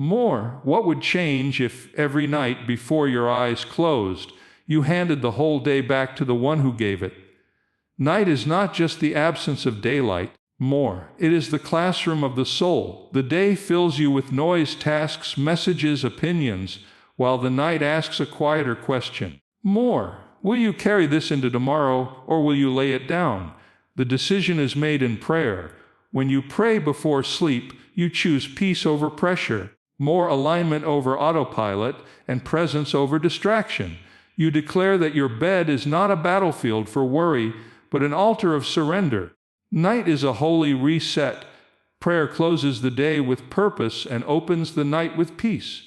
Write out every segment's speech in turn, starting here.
More, what would change if every night before your eyes closed, you handed the whole day back to the one who gave it? Night is not just the absence of daylight. More, it is the classroom of the soul. The day fills you with noise, tasks, messages, opinions, while the night asks a quieter question. More, will you carry this into tomorrow, or will you lay it down? The decision is made in prayer. When you pray before sleep, you choose peace over pressure, more alignment over autopilot, and presence over distraction. You declare that your bed is not a battlefield for worry, but an altar of surrender. Night is a holy reset. Prayer closes the day with purpose and opens the night with peace.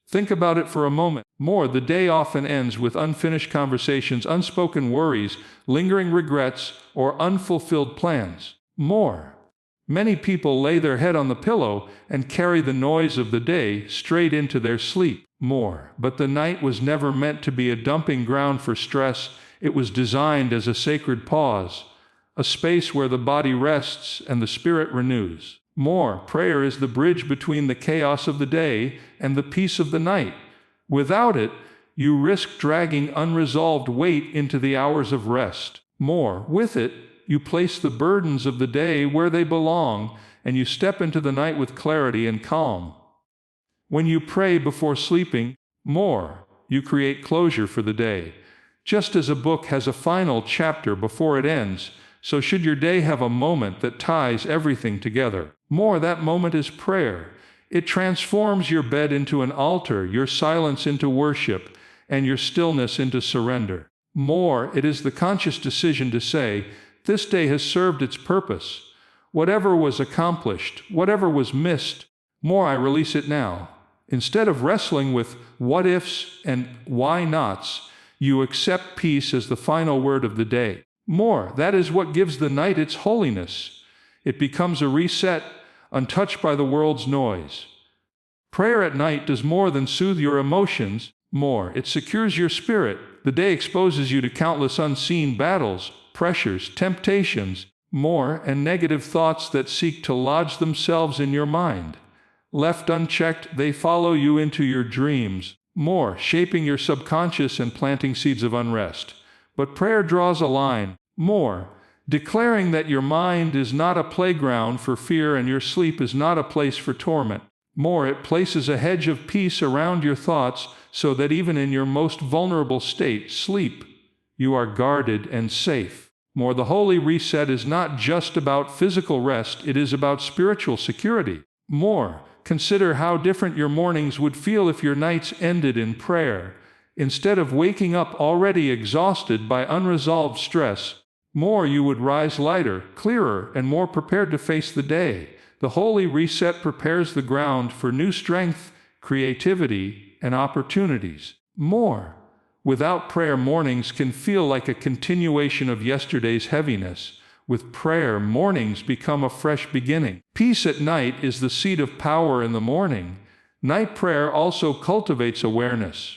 Think about it for a moment. More, the day often ends with unfinished conversations, unspoken worries, lingering regrets, or unfulfilled plans. More, many people lay their head on the pillow and carry the noise of the day straight into their sleep. More, but the night was never meant to be a dumping ground for stress. It was designed as a sacred pause, a space where the body rests and the spirit renews. More, prayer is the bridge between the chaos of the day and the peace of the night. Without it, you risk dragging unresolved weight into the hours of rest. More, with it, you place the burdens of the day where they belong, and you step into the night with clarity and calm. When you pray before sleeping, more, you create closure for the day. Just as a book has a final chapter before it ends, so should your day have a moment that ties everything together. More, that moment is prayer. It transforms your bed into an altar, your silence into worship, and your stillness into surrender. More, it is the conscious decision to say, this day has served its purpose. Whatever was accomplished, whatever was missed, more, I release it now. Instead of wrestling with what ifs and why nots, you accept peace as the final word of the day. More, that is what gives the night its holiness. It becomes a reset, untouched by the world's noise. Prayer at night does more than soothe your emotions. More, it secures your spirit. The day exposes you to countless unseen battles, pressures, temptations, more, and negative thoughts that seek to lodge themselves in your mind. Left unchecked, they follow you into your dreams, more, shaping your subconscious and planting seeds of unrest. But prayer draws a line, more, declaring that your mind is not a playground for fear and your sleep is not a place for torment. More, it places a hedge of peace around your thoughts so that even in your most vulnerable state, sleep, you are guarded and safe. More, the holy reset is not just about physical rest, it is about spiritual security. More, consider how different your mornings would feel if your nights ended in prayer. Instead of waking up already exhausted by unresolved stress, more, you would rise lighter, clearer, and more prepared to face the day. The holy reset prepares the ground for new strength, creativity, and opportunities. More, without prayer, mornings can feel like a continuation of yesterday's heaviness. With prayer, mornings become a fresh beginning. Peace at night is the seed of power in the morning. Night prayer also cultivates awareness.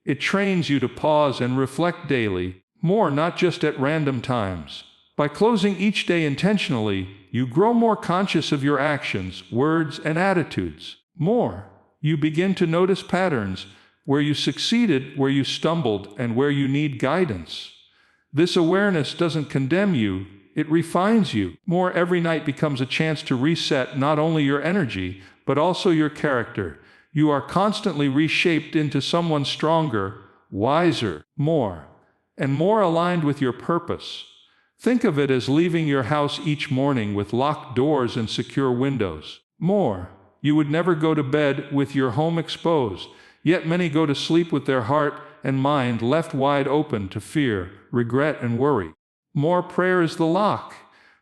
It trains you to pause and reflect daily, more, not just at random times. By closing each day intentionally, you grow more conscious of your actions, words, and attitudes. More, you begin to notice patterns, where you succeeded, where you stumbled, and where you need guidance. This awareness doesn't condemn you, it refines you. More, every night becomes a chance to reset not only your energy, but also your character. You are constantly reshaped into someone stronger, wiser, more, and more aligned with your purpose. Think of it as leaving your house each morning with locked doors and secure windows. More, you would never go to bed with your home exposed, yet many go to sleep with their heart and mind left wide open to fear, regret, and worry. More, prayer is the lock.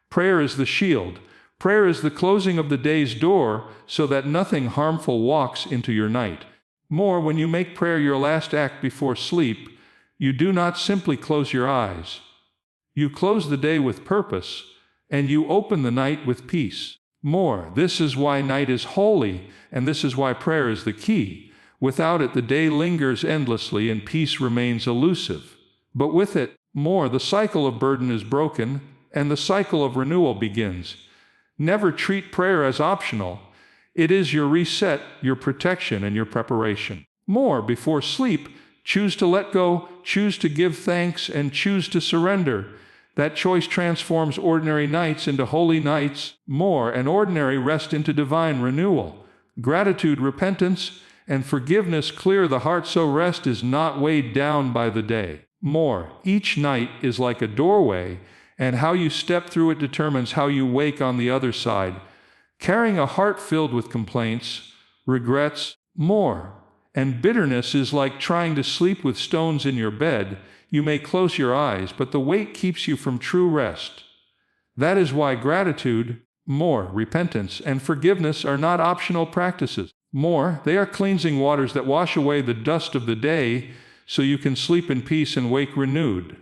Prayer is the shield. Prayer is the closing of the day's door so that nothing harmful walks into your night. More, when you make prayer your last act before sleep, you do not simply close your eyes. You close the day with purpose, and you open the night with peace. More, this is why night is holy, and this is why prayer is the key. Without it, the day lingers endlessly and peace remains elusive. But with it, more, the cycle of burden is broken, and the cycle of renewal begins. Never treat prayer as optional. It is your reset, your protection, and your preparation. More, before sleep, choose to let go, choose to give thanks, and choose to surrender. That choice transforms ordinary nights into holy nights, more, and ordinary rest into divine renewal. Gratitude, repentance, and forgiveness clear the heart so rest is not weighed down by the day. More, each night is like a doorway, and how you step through it determines how you wake on the other side. Carrying a heart filled with complaints, regrets, more, and bitterness is like trying to sleep with stones in your bed. You may close your eyes, but the weight keeps you from true rest. That is why gratitude, more, repentance, and forgiveness are not optional practices. More, they are cleansing waters that wash away the dust of the day so you can sleep in peace and wake renewed.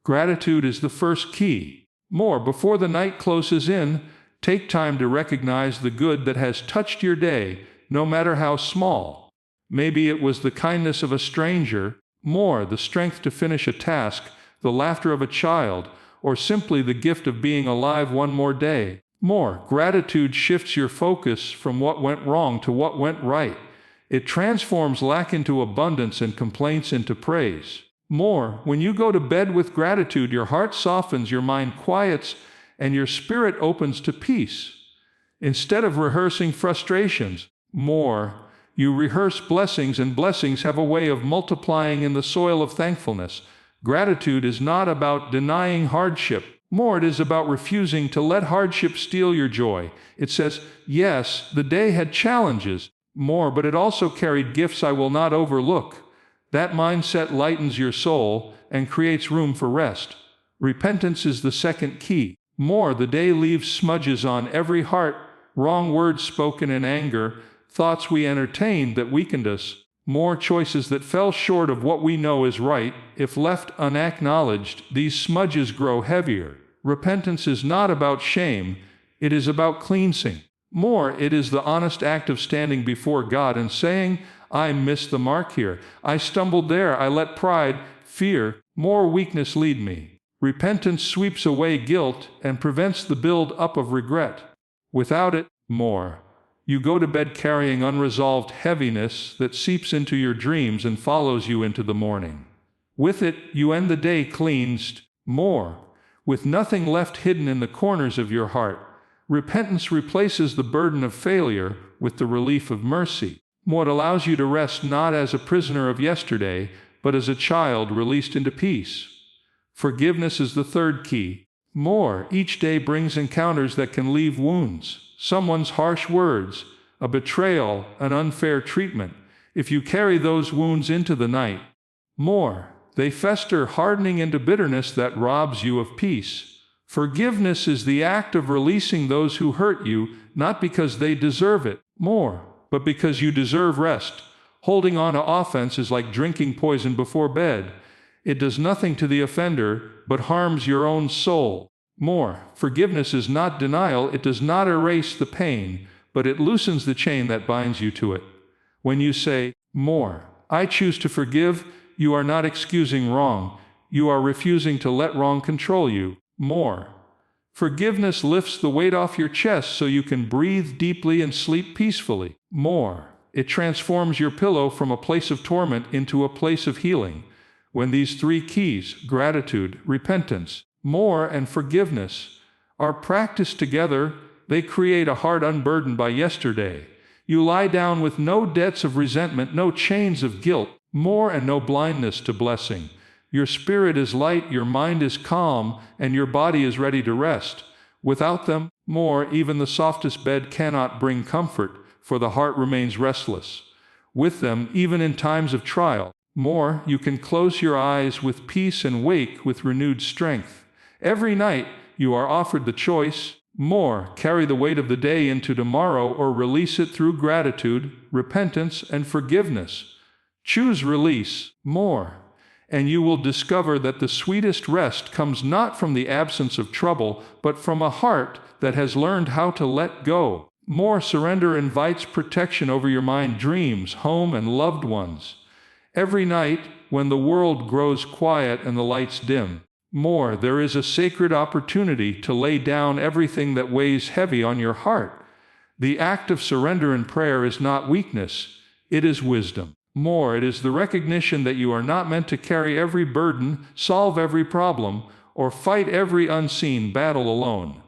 Gratitude is the first key. More, before the night closes in, take time to recognize the good that has touched your day, no matter how small. Maybe it was the kindness of a stranger, more, the strength to finish a task, the laughter of a child, or simply the gift of being alive one more day. More, gratitude shifts your focus from what went wrong to what went right. It transforms lack into abundance and complaints into praise. More, when you go to bed with gratitude, your heart softens, your mind quiets, and your spirit opens to peace. Instead of rehearsing frustrations, more, you rehearse blessings, and blessings have a way of multiplying in the soil of thankfulness. Gratitude is not about denying hardship. More, it is about refusing to let hardship steal your joy. It says, yes, the day had challenges, more, but it also carried gifts I will not overlook. That mindset lightens your soul and creates room for rest. Repentance is the second key. More, the day leaves smudges on every heart, wrong words spoken in anger, thoughts we entertained that weakened us, more, choices that fell short of what we know is right. If left unacknowledged, these smudges grow heavier. Repentance is not about shame, it is about cleansing. More, it is the honest act of standing before God and saying, I missed the mark here. I stumbled there. I let pride, fear, more weakness lead me. Repentance sweeps away guilt and prevents the build-up of regret. Without it, more, you go to bed carrying unresolved heaviness that seeps into your dreams and follows you into the morning. With it, you end the day cleansed, more, with nothing left hidden in the corners of your heart. Repentance replaces the burden of failure with the relief of mercy. More, it allows you to rest not as a prisoner of yesterday, but as a child released into peace. Forgiveness is the third key. More, each day brings encounters that can leave wounds. Someone's harsh words, a betrayal, an unfair treatment. If you carry those wounds into the night, more, they fester, hardening into bitterness that robs you of peace. Forgiveness is the act of releasing those who hurt you, not because they deserve it, more, but because you deserve rest. Holding on to offense is like drinking poison before bed. It does nothing to the offender, but harms your own soul. More, forgiveness is not denial. It does not erase the pain, but it loosens the chain that binds you to it. When you say, more, I choose to forgive, you are not excusing wrong. You are refusing to let wrong control you. More, forgiveness lifts the weight off your chest so you can breathe deeply and sleep peacefully. More, it transforms your pillow from a place of torment into a place of healing. When these three keys, gratitude, repentance, more, and forgiveness, are practiced together, they create a heart unburdened by yesterday. You lie down with no debts of resentment, no chains of guilt, more, and no blindness to blessing. Your spirit is light, your mind is calm, and your body is ready to rest. Without them, more, even the softest bed cannot bring comfort, for the heart remains restless. With them, even in times of trial, more, you can close your eyes with peace and wake with renewed strength. Every night, you are offered the choice, more, carry the weight of the day into tomorrow or release it through gratitude, repentance, and forgiveness. Choose release, more, and you will discover that the sweetest rest comes not from the absence of trouble, but from a heart that has learned how to let go. More, surrender invites protection over your mind, dreams, home, and loved ones. Every night, when the world grows quiet and the lights dim, more, there is a sacred opportunity to lay down everything that weighs heavy on your heart. The act of surrender in prayer is not weakness, it is wisdom. More, it is the recognition that you are not meant to carry every burden, solve every problem, or fight every unseen battle alone.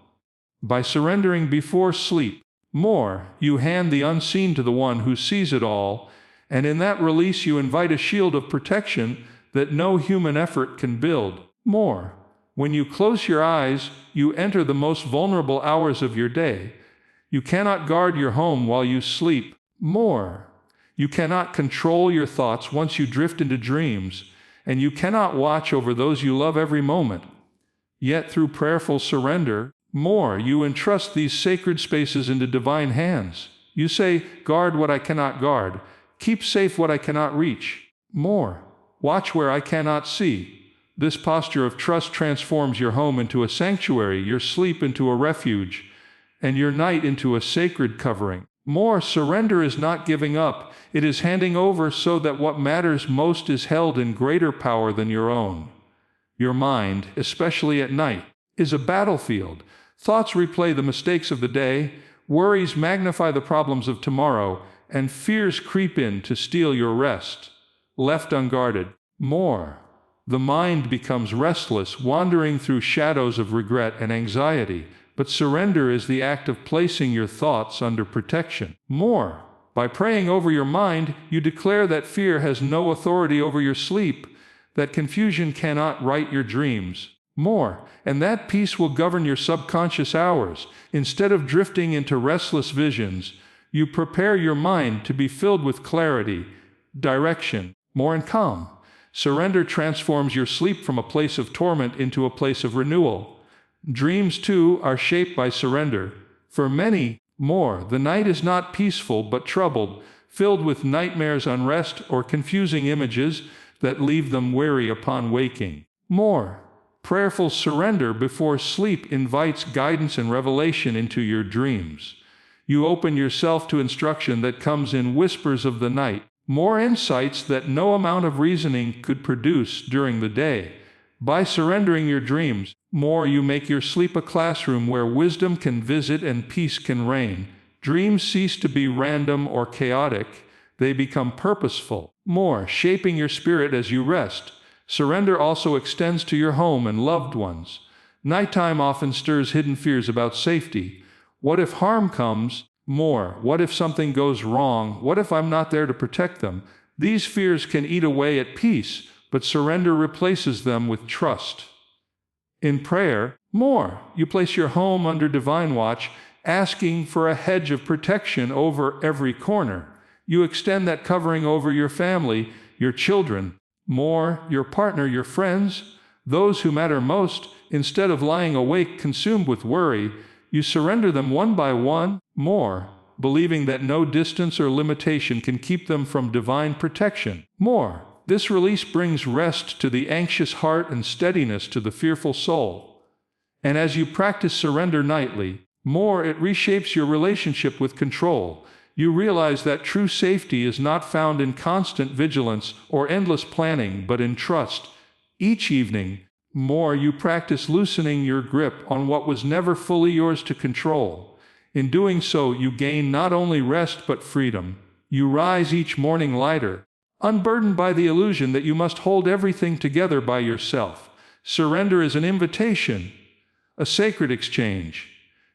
By surrendering before sleep, more, you hand the unseen to the one who sees it all, and in that release you invite a shield of protection that no human effort can build. More, when you close your eyes, you enter the most vulnerable hours of your day. You cannot guard your home while you sleep. More, you cannot control your thoughts once you drift into dreams, and you cannot watch over those you love every moment. Yet through prayerful surrender, more, you entrust these sacred spaces into divine hands. You say, guard what I cannot guard, keep safe what I cannot reach. More, watch where I cannot see. This posture of trust transforms your home into a sanctuary, your sleep into a refuge, and your night into a sacred covering. More, surrender is not giving up, it is handing over so that what matters most is held in greater power than your own. Your mind, especially at night, is a battlefield. Thoughts replay the mistakes of the day, worries magnify the problems of tomorrow, and fears creep in to steal your rest. Left unguarded, more, the mind becomes restless, wandering through shadows of regret and anxiety. But surrender is the act of placing your thoughts under protection. More, by praying over your mind, you declare that fear has no authority over your sleep, that confusion cannot write your dreams. More, and that peace will govern your subconscious hours. Instead of drifting into restless visions, you prepare your mind to be filled with clarity, direction, more and calm. Surrender transforms your sleep from a place of torment into a place of renewal. Dreams, too, are shaped by surrender. For many, more, the night is not peaceful but troubled, filled with nightmares, unrest, or confusing images that leave them weary upon waking. More, prayerful surrender before sleep invites guidance and revelation into your dreams. You open yourself to instruction that comes in whispers of the night, more insights that no amount of reasoning could produce during the day. By surrendering your dreams, more, you make your sleep a classroom where wisdom can visit and peace can reign. Dreams cease to be random or chaotic, they become purposeful. More, shaping your spirit as you rest. Surrender also extends to your home and loved ones. Nighttime often stirs hidden fears about safety. What if harm comes? More, what if something goes wrong? What if I'm not there to protect them? These fears can eat away at peace, but surrender replaces them with trust. In prayer, more, you place your home under divine watch, asking for a hedge of protection over every corner. You extend that covering over your family, your children, more, your partner, your friends, those who matter most. Instead of lying awake consumed with worry, you surrender them one by one, more, believing that no distance or limitation can keep them from divine protection. More, this release brings rest to the anxious heart and steadiness to the fearful soul. And as you practice surrender nightly, more, it reshapes your relationship with control. You realize that true safety is not found in constant vigilance or endless planning, but in trust. Each evening, more, you practice loosening your grip on what was never fully yours to control. In doing so, you gain not only rest but freedom. You rise each morning lighter, unburdened by the illusion that you must hold everything together by yourself. Surrender is an invitation, a sacred exchange.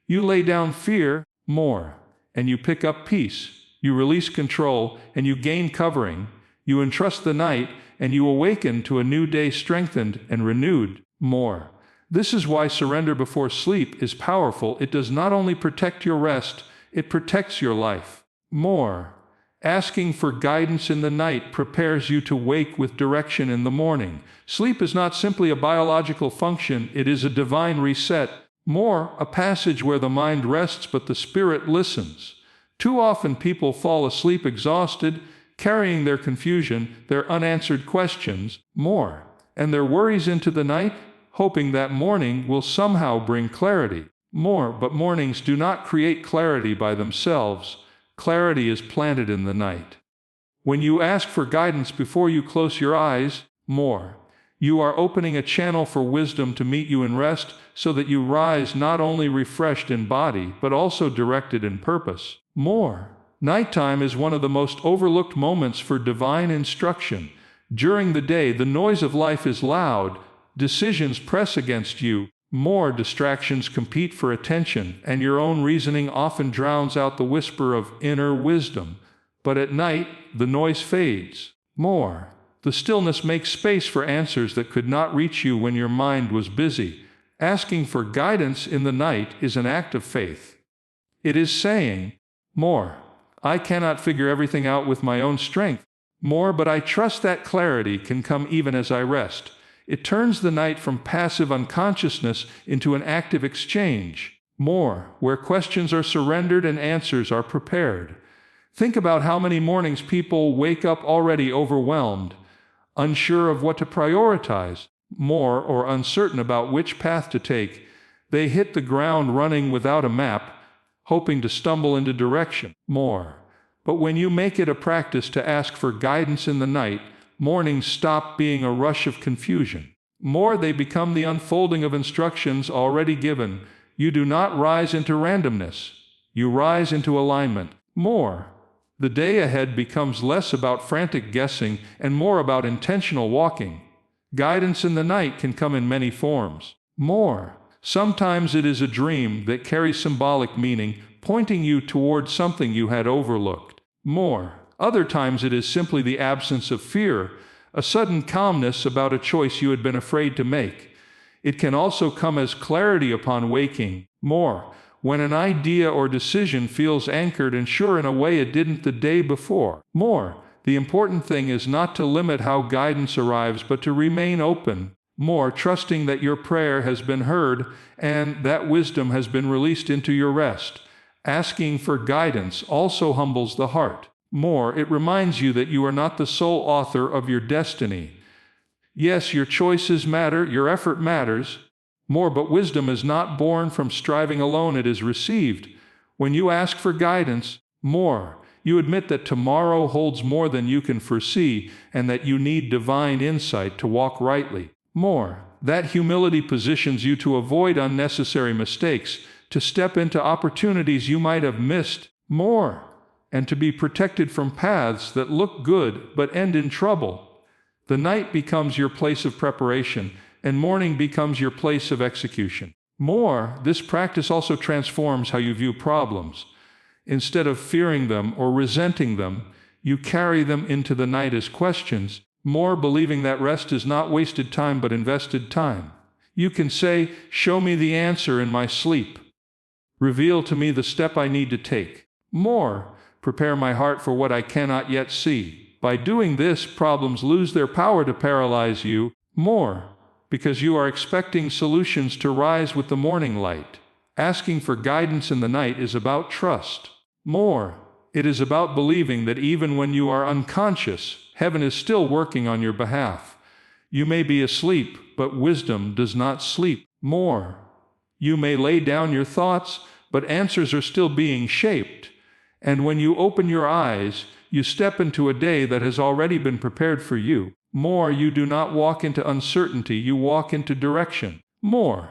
You lay down fear, more, and you pick up peace. You release control, and you gain covering. You entrust the night, and you awaken to a new day strengthened and renewed. More. This is why surrender before sleep is powerful. It does not only protect your rest, it protects your life. More. Asking for guidance in the night prepares you to wake with direction in the morning. Sleep is not simply a biological function, it is a divine reset. More, a passage where the mind rests but the spirit listens. Too often people fall asleep exhausted, carrying their confusion, their unanswered questions, more, and their worries into the night, hoping that morning will somehow bring clarity. More, but mornings do not create clarity by themselves. Clarity is planted in the night. When you ask for guidance before you close your eyes, more, You are opening a channel for wisdom to meet you in rest, so that you rise not only refreshed in body, but also directed in purpose. More. Nighttime is one of the most overlooked moments for divine instruction. During the day, the noise of life is loud, decisions press against you, more distractions compete for attention, and your own reasoning often drowns out the whisper of inner wisdom. But at night, the noise fades. More. The stillness makes space for answers that could not reach you when your mind was busy. Asking for guidance in the night is an act of faith. It is saying, more. I cannot figure everything out with my own strength. More, but I trust that clarity can come even as I rest. It turns the night from passive unconsciousness into an active exchange. More, where questions are surrendered and answers are prepared. Think about how many mornings people wake up already overwhelmed, unsure of what to prioritize, more, or uncertain about which path to take. They hit the ground running without a map, hoping to stumble into direction. More. But when you make it a practice to ask for guidance in the night, mornings stop being a rush of confusion. More, they become the unfolding of instructions already given. You do not rise into randomness. You rise into alignment. More. The day ahead becomes less about frantic guessing and more about intentional walking. Guidance in the night can come in many forms. More. Sometimes it is a dream that carries symbolic meaning, pointing you toward something you had overlooked. More. Other times it is simply the absence of fear, a sudden calmness about a choice you had been afraid to make. It can also come as clarity upon waking. More. When an idea or decision feels anchored and sure in a way it didn't the day before. More. The important thing is not to limit how guidance arrives, but to remain open. More, trusting that your prayer has been heard and that wisdom has been released into your rest. Asking for guidance also humbles the heart. More, it reminds you that you are not the sole author of your destiny. Yes, your choices matter, your effort matters. More, but wisdom is not born from striving alone, it is received. When you ask for guidance, more, you admit that tomorrow holds more than you can foresee and that you need divine insight to walk rightly. More, that humility positions you to avoid unnecessary mistakes, to step into opportunities you might have missed. More, and to be protected from paths that look good but end in trouble. The night becomes your place of preparation, and morning becomes your place of execution. More, this practice also transforms how you view problems. Instead of fearing them or resenting them, you carry them into the night as questions, more, believing that rest is not wasted time but invested time. You can say, show me the answer in my sleep. Reveal to me the step I need to take. More, prepare my heart for what I cannot yet see. By doing this, problems lose their power to paralyze you. More, because you are expecting solutions to rise with the morning light. Asking for guidance in the night is about trust. More, it is about believing that even when you are unconscious, heaven is still working on your behalf. You may be asleep, but wisdom does not sleep. More, you may lay down your thoughts, but answers are still being shaped. And when you open your eyes, you step into a day that has already been prepared for you. More, you do not walk into uncertainty, you walk into direction. More,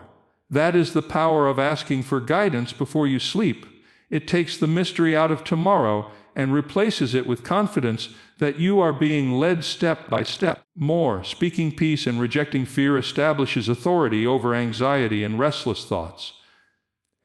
that is the power of asking for guidance before you sleep. It takes the mystery out of tomorrow and replaces it with confidence that you are being led step by step. More, speaking peace and rejecting fear establishes authority over anxiety and restless thoughts.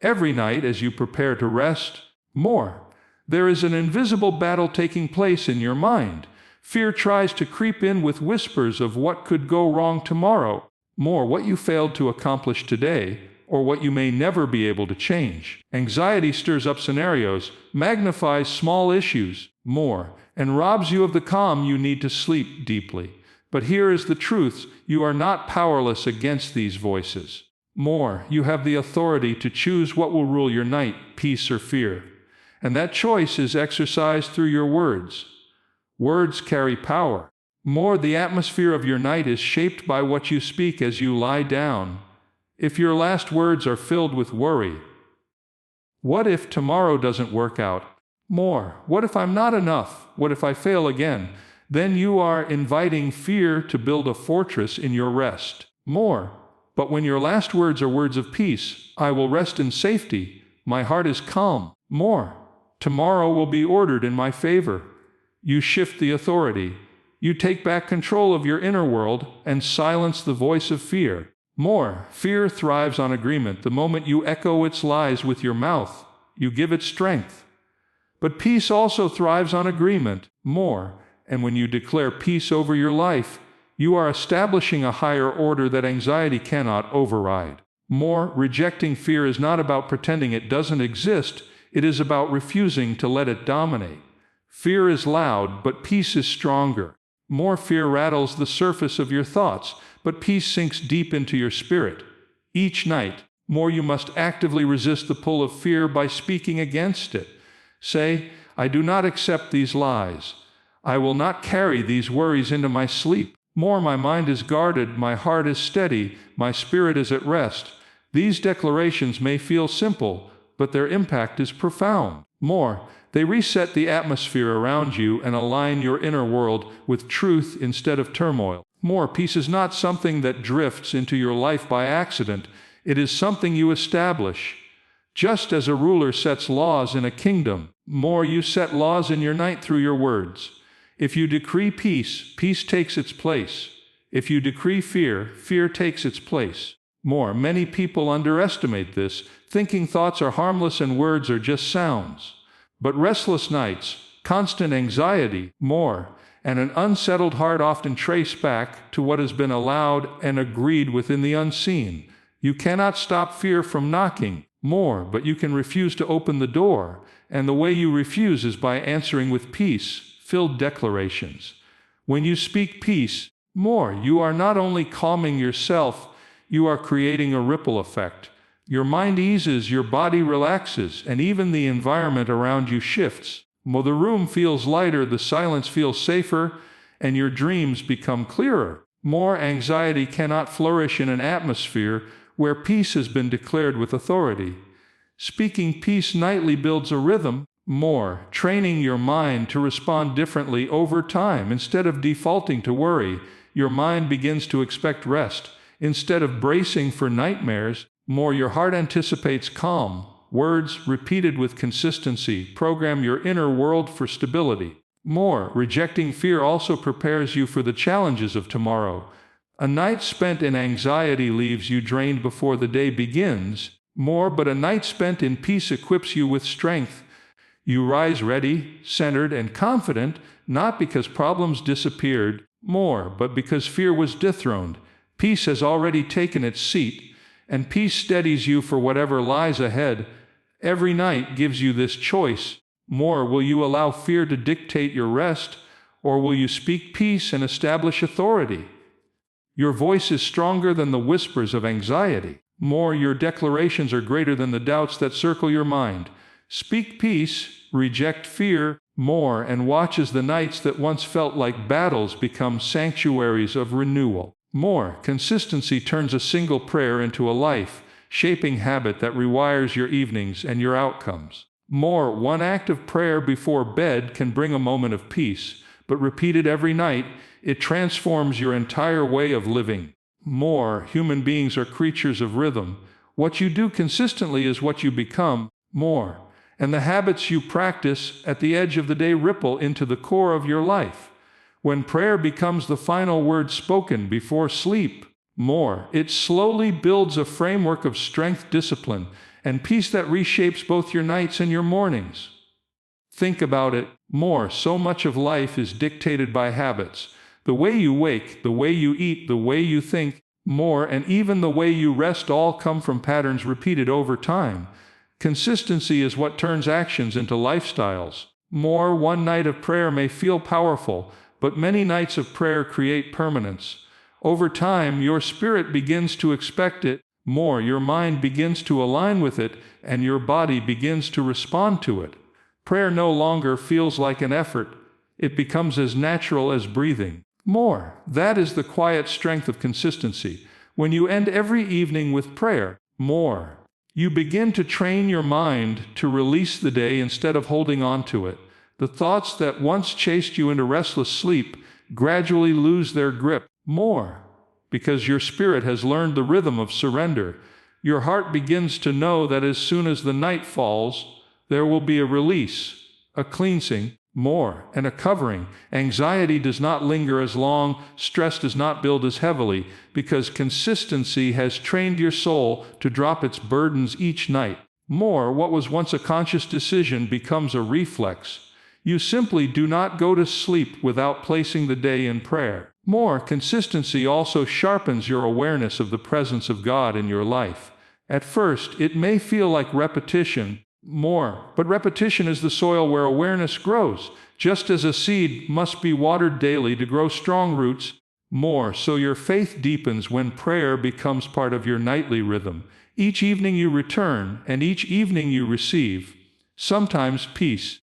Every night as you prepare to rest, more, there is an invisible battle taking place in your mind. Fear tries to creep in with whispers of what could go wrong tomorrow. More, what you failed to accomplish today, or what you may never be able to change. Anxiety stirs up scenarios, magnifies small issues, more, and robs you of the calm you need to sleep deeply. But here is the truth, you are not powerless against these voices. More, you have the authority to choose what will rule your night, peace or fear. And that choice is exercised through your words. Words carry power. More, the atmosphere of your night is shaped by what you speak as you lie down. If your last words are filled with worry, what if tomorrow doesn't work out? More, what if I'm not enough? What if I fail again? then you are inviting fear to build a fortress in your rest. More. But when your last words are words of peace, I will rest in safety, my heart is calm. More. Tomorrow will be ordered in my favor. You shift the authority. You take back control of your inner world and silence the voice of fear. More. Fear thrives on agreement. The moment you echo its lies with your mouth, you give it strength. But peace also thrives on agreement. More. And when you declare peace over your life, you are establishing a higher order that anxiety cannot override. More. Rejecting fear is not about pretending it doesn't exist. It is about refusing to let it dominate. Fear is loud, but peace is stronger. More. Fear rattles the surface of your thoughts, but peace sinks deep into your spirit. Each night, more, you must actively resist the pull of fear by speaking against it. Say, I do not accept these lies. I will not carry these worries into my sleep. More. My mind is guarded, my heart is steady, my spirit is at rest. These declarations may feel simple, but their impact is profound. More. They reset the atmosphere around you and align your inner world with truth instead of turmoil. More. Peace is not something that drifts into your life by accident. It is something you establish. Just as a ruler sets laws in a kingdom, more, you set laws in your night through your words. If you decree peace, peace takes its place. If you decree fear, fear takes its place. More. Many people underestimate this, thinking thoughts are harmless and words are just sounds. But restless nights, constant anxiety, more, and an unsettled heart often trace back to what has been allowed and agreed within the unseen. You cannot stop fear from knocking, more, but you can refuse to open the door, and the way you refuse is by answering with peace-filled declarations. When you speak peace, more, you are not only calming yourself, you are creating a ripple effect. Your mind eases, your body relaxes, and even the environment around you shifts. More, the room feels lighter, the silence feels safer, and your dreams become clearer. More. Anxiety cannot flourish in an atmosphere where peace has been declared with authority. Speaking peace nightly builds a rhythm. More. Training your mind to respond differently over time. Instead of defaulting to worry, your mind begins to expect rest. Instead of bracing for nightmares, more, your heart anticipates calm. Words, repeated with consistency, program your inner world for stability. More. Rejecting fear also prepares you for the challenges of tomorrow. A night spent in anxiety leaves you drained before the day begins. More, but a night spent in peace equips you with strength. You rise ready, centered, and confident, not because problems disappeared, more, but because fear was dethroned. Peace has already taken its seat, and peace steadies you for whatever lies ahead. Every night gives you this choice. More, will you allow fear to dictate your rest, or will you speak peace and establish authority? Your voice is stronger than the whispers of anxiety. More, your declarations are greater than the doubts that circle your mind. Speak peace, reject fear, more, and watch as the nights that once felt like battles become sanctuaries of renewal. More. Consistency turns a single prayer into a life-shaping habit that rewires your evenings and your outcomes. More. One act of prayer before bed can bring a moment of peace, but repeated every night, it transforms your entire way of living. More. Human beings are creatures of rhythm. What you do consistently is what you become. More. And the habits you practice at the edge of the day ripple into the core of your life. When prayer becomes the final word spoken before sleep, more, it slowly builds a framework of strength, discipline, and peace that reshapes both your nights and your mornings. Think about it. More, so much of life is dictated by habits. The way you wake, the way you eat, the way you think, more, and even the way you rest all come from patterns repeated over time. Consistency is what turns actions into lifestyles. More, one night of prayer may feel powerful, but many nights of prayer create permanence. Over time, your spirit begins to expect it. More, your mind begins to align with it, and your body begins to respond to it. Prayer no longer feels like an effort. It becomes as natural as breathing. More, that is the quiet strength of consistency. When you end every evening with prayer, more, you begin to train your mind to release the day instead of holding on to it. The thoughts that once chased you into restless sleep gradually lose their grip. More, because your spirit has learned the rhythm of surrender. Your heart begins to know that as soon as the night falls, there will be a release, a cleansing, more, and a covering. Anxiety does not linger as long, stress does not build as heavily, because consistency has trained your soul to drop its burdens each night. More, what was once a conscious decision becomes a reflex. You simply do not go to sleep without placing the day in prayer. More, consistency also sharpens your awareness of the presence of God in your life. At first, it may feel like repetition, but repetition is the soil where awareness grows. Just as a seed must be watered daily to grow strong roots, so your faith deepens when prayer becomes part of your nightly rhythm. Each evening you return, and each evening you receive. Sometimes peace,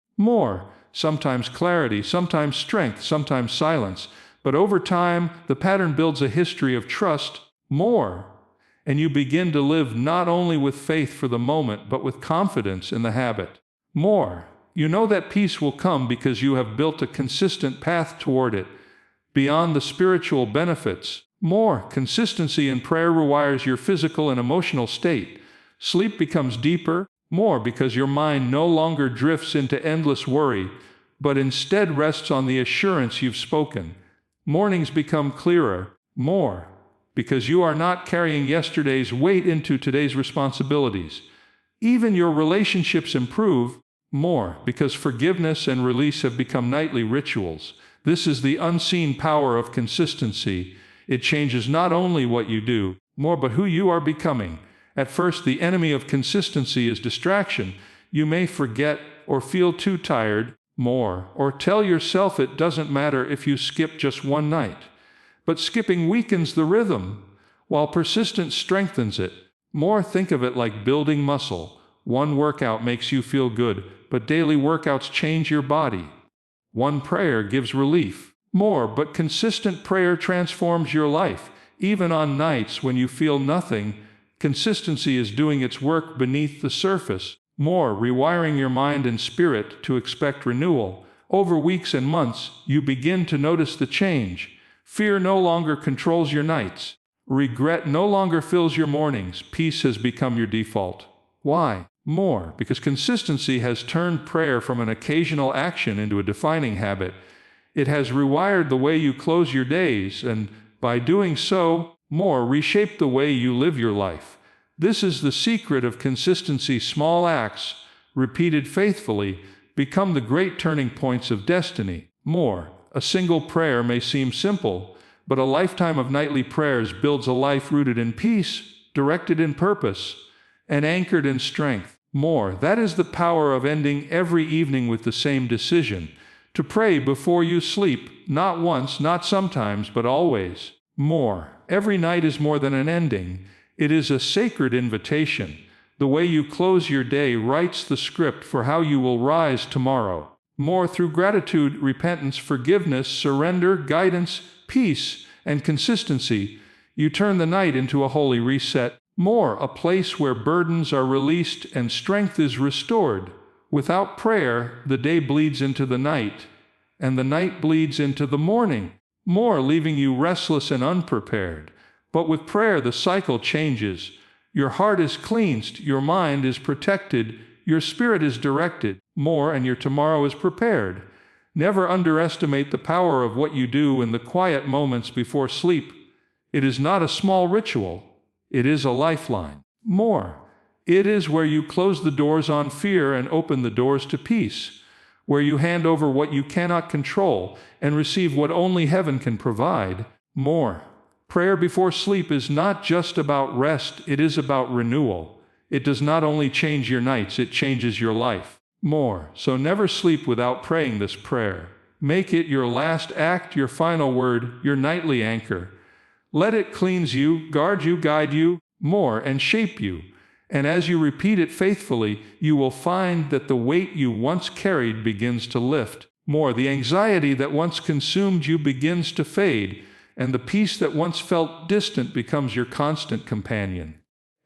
sometimes clarity, sometimes strength, sometimes silence. But over time, the pattern builds a history of trust, and you begin to live not only with faith for the moment, but with confidence in the habit. You know that peace will come because you have built a consistent path toward it. Beyond the spiritual benefits, consistency in prayer rewires your physical and emotional state. Sleep becomes deeper, because your mind no longer drifts into endless worry, but instead rests on the assurance you've spoken. Mornings become clearer, because you are not carrying yesterday's weight into today's responsibilities. Even your relationships improve, because forgiveness and release have become nightly rituals. This is the unseen power of consistency. It changes not only what you do, but who you are becoming. At first, the enemy of consistency is distraction. You may forget or feel too tired, or tell yourself it doesn't matter if you skip just one night. But skipping weakens the rhythm, while persistence strengthens it. Think of it like building muscle. One workout makes you feel good, but daily workouts change your body. One prayer gives relief, but consistent prayer transforms your life. Even on nights when you feel nothing, consistency is doing its work beneath the surface, rewiring your mind and spirit to expect renewal. Over weeks and months, you begin to notice the change. Fear no longer controls your nights. Regret no longer fills your mornings. Peace has become your default. Why? Because consistency has turned prayer from an occasional action into a defining habit. It has rewired the way you close your days, and by doing so, reshaped the way you live your life. This is the secret of consistency. Small acts, repeated faithfully, become the great turning points of destiny. A single prayer may seem simple, but a lifetime of nightly prayers builds a life rooted in peace, directed in purpose, and anchored in strength. That is the power of ending every evening with the same decision. To pray before you sleep, not once, not sometimes, but always. Every night is more than an ending. It is a sacred invitation. The way you close your day writes the script for how you will rise tomorrow. Through gratitude, repentance, forgiveness, surrender, guidance, peace, and consistency, you turn the night into a holy reset. A place where burdens are released and strength is restored. Without prayer, the day bleeds into the night, and the night bleeds into the morning, leaving you restless and unprepared. But with prayer, the cycle changes. Your heart is cleansed, your mind is protected, your spirit is directed, and your tomorrow is prepared. Never underestimate the power of what you do in the quiet moments before sleep. It is not a small ritual. It is a lifeline. It is where you close the doors on fear and open the doors to peace, where you hand over what you cannot control and receive what only heaven can provide. Prayer before sleep is not just about rest, it is about renewal. It does not only change your nights, it changes your life. So never sleep without praying this prayer. Make it your last act, your final word, your nightly anchor. Let it cleanse you, guard you, guide you, and shape you. And as you repeat it faithfully, you will find that the weight you once carried begins to lift. The anxiety that once consumed you begins to fade, and the peace that once felt distant becomes your constant companion.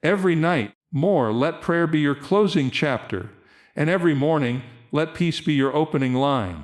Every night, let prayer be your closing chapter, and every morning, Let peace be your opening line.